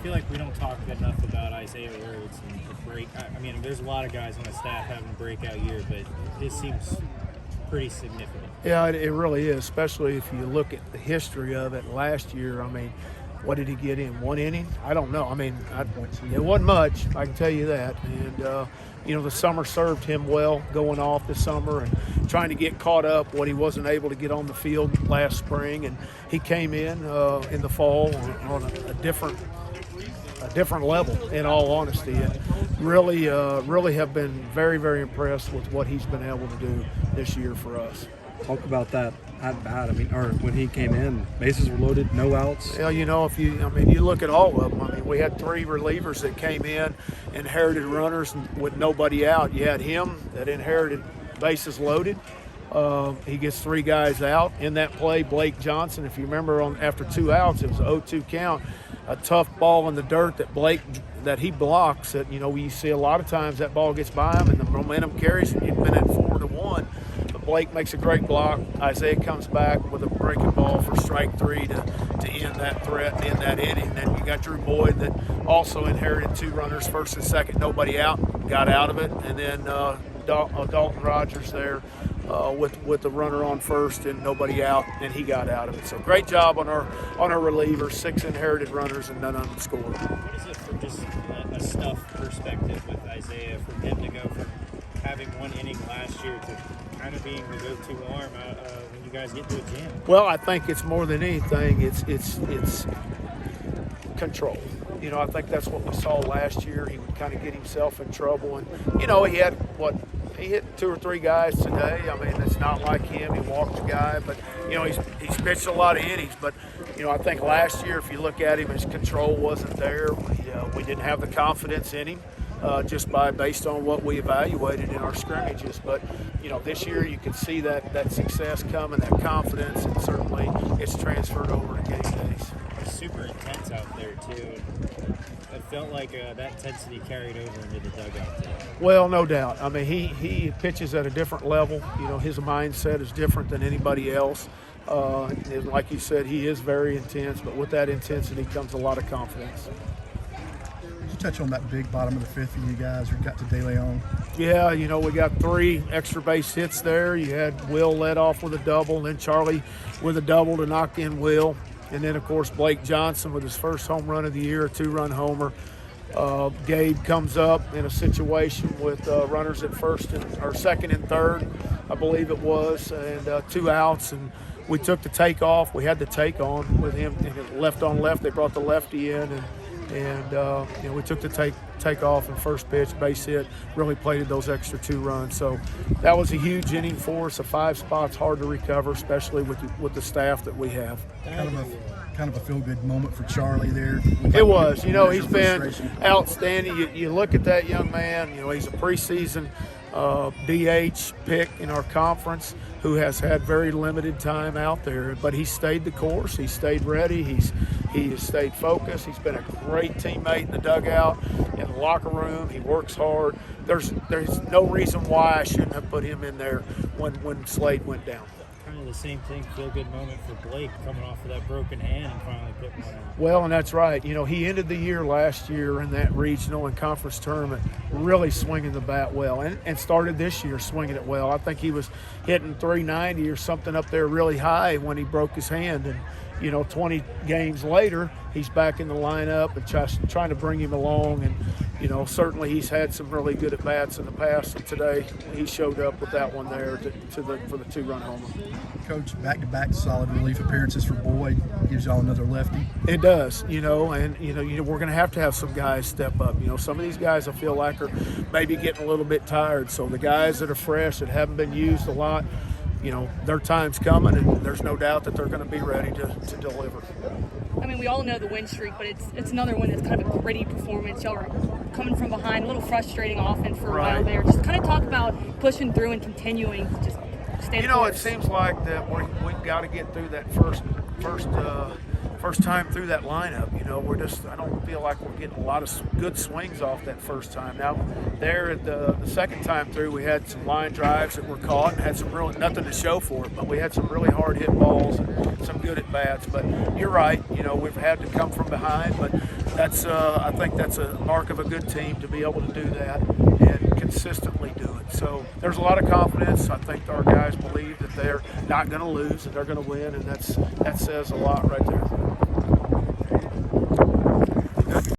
feel like we don't talk enough about Isaiah Rhodes and the break. I mean, there's a lot of guys on the staff having a breakout year, but this seems pretty significant. Yeah, it really is, especially if you look at the history of it last year. I mean, what did he get in? 1 inning? I don't know. I mean, it wasn't much, I can tell you that. And, the summer served him well going off this summer and trying to get caught up what he wasn't able to get on the field last spring. And he came in the fall on a different level, in all honesty. And really have been very, very impressed with what he's been able to do this year for us. Talk about that at bat. I mean, or when he came in, bases were loaded, no outs. Yeah, if you look at all of them. I mean, we had 3 relievers that came in, inherited runners with nobody out. You had him that inherited bases loaded. He gets 3 guys out in that play. Blake Johnson, if you remember, after 2 outs, it was an 0-2 count. A tough ball in the dirt that he blocks. That we see a lot of times that ball gets by him and the momentum carries. And you've been at 4-1. Blake makes a great block. Isaiah comes back with a breaking ball for strike 3 to end that threat and end that inning. Then you got Drew Boyd that also inherited 2 runners, first and second, nobody out, got out of it. And then Dalton Rogers there with the runner on first and nobody out, and he got out of it. So great job on our relievers, 6 inherited runners and none of them scored. What is it from just a stuff perspective with Isaiah, for him to go from having 1 inning last year to kind of being the go-to arm when you guys get to a jam? Well, I think it's more than anything, it's control. I think that's what we saw last year. He would kind of get himself in trouble, and he hit 2 or 3 guys today. I mean, it's not like him. He walked a guy, but he's pitched a lot of innings. But I think last year, if you look at him, his control wasn't there. We didn't have the confidence in him. Just based on what we evaluated in our scrimmages. But, this year you can see that success coming, that confidence, and certainly it's transferred over to game days. It's super intense out there, too. It felt like that intensity carried over into the dugout today. Well, no doubt. I mean, he pitches at a different level. His mindset is different than anybody else. And like you said, he is very intense, but with that intensity comes a lot of confidence. Touch on that big bottom of the 5th for you guys who got to De Leon. Yeah, we got 3 extra base hits there. You had Will led off with a double, and then Charlie with a double to knock in Will. And then, of course, Blake Johnson with his first home run of the year, a 2-run homer. Gabe comes up in a situation with runners at second and third, I believe it was, and 2 outs. And we took the take off. We had the take on with him, and left on left. They brought the lefty in, and we took the take off and first pitch, base hit, really plated those extra 2 runs. So that was a huge inning for us. 5 spots hard to recover, especially with the staff that we have. Kind of a feel-good moment for Charlie there. It was. He's been outstanding. You look at that young man. He's a preseason DH pick in our conference who has had very limited time out there, but he stayed the course. He stayed ready. He has stayed focused. He's been a great teammate in the dugout, in the locker room. He works hard. There's no reason why I shouldn't have put him in there when Slade went down. Kind of the same thing, feel-good moment for Blake coming off of that broken hand and finally putting one out. Well, and that's right. He ended the year last year in that regional and conference tournament really swinging the bat well, and started this year swinging it well. I think he was hitting 390 or something up there really high when he broke his hand, and 20 games later, he's back in the lineup and trying to bring him along. And, certainly he's had some really good at-bats in the past. And today, he showed up with that one there for the 2-run homer. Coach, back-to-back solid relief appearances for Boyd. Gives y'all another lefty. It does, and we're going to have some guys step up. Some of these guys I feel like are maybe getting a little bit tired. So the guys that are fresh, that haven't been used a lot, their time's coming, and there's no doubt that they're going to be ready to deliver. I mean, we all know the win streak, but it's another one that's kind of a gritty performance. Y'all are coming from behind, a little frustrating offense for a while there. Just kind of talk about pushing through and continuing to just stay the course. It seems like that we've got to get through that first first time through that lineup. I don't feel like we're getting a lot of good swings off that first time. Now, there at the second time through, we had some line drives that were caught and had some really nothing to show for it, but we had some really hard hit balls and some good at bats. But you're right, we've had to come from behind, but I think that's a mark of a good team to be able to do that and consistently do it. So there's a lot of confidence. I think our guys believe that they're not going to lose and they're going to win, and that says a lot right there.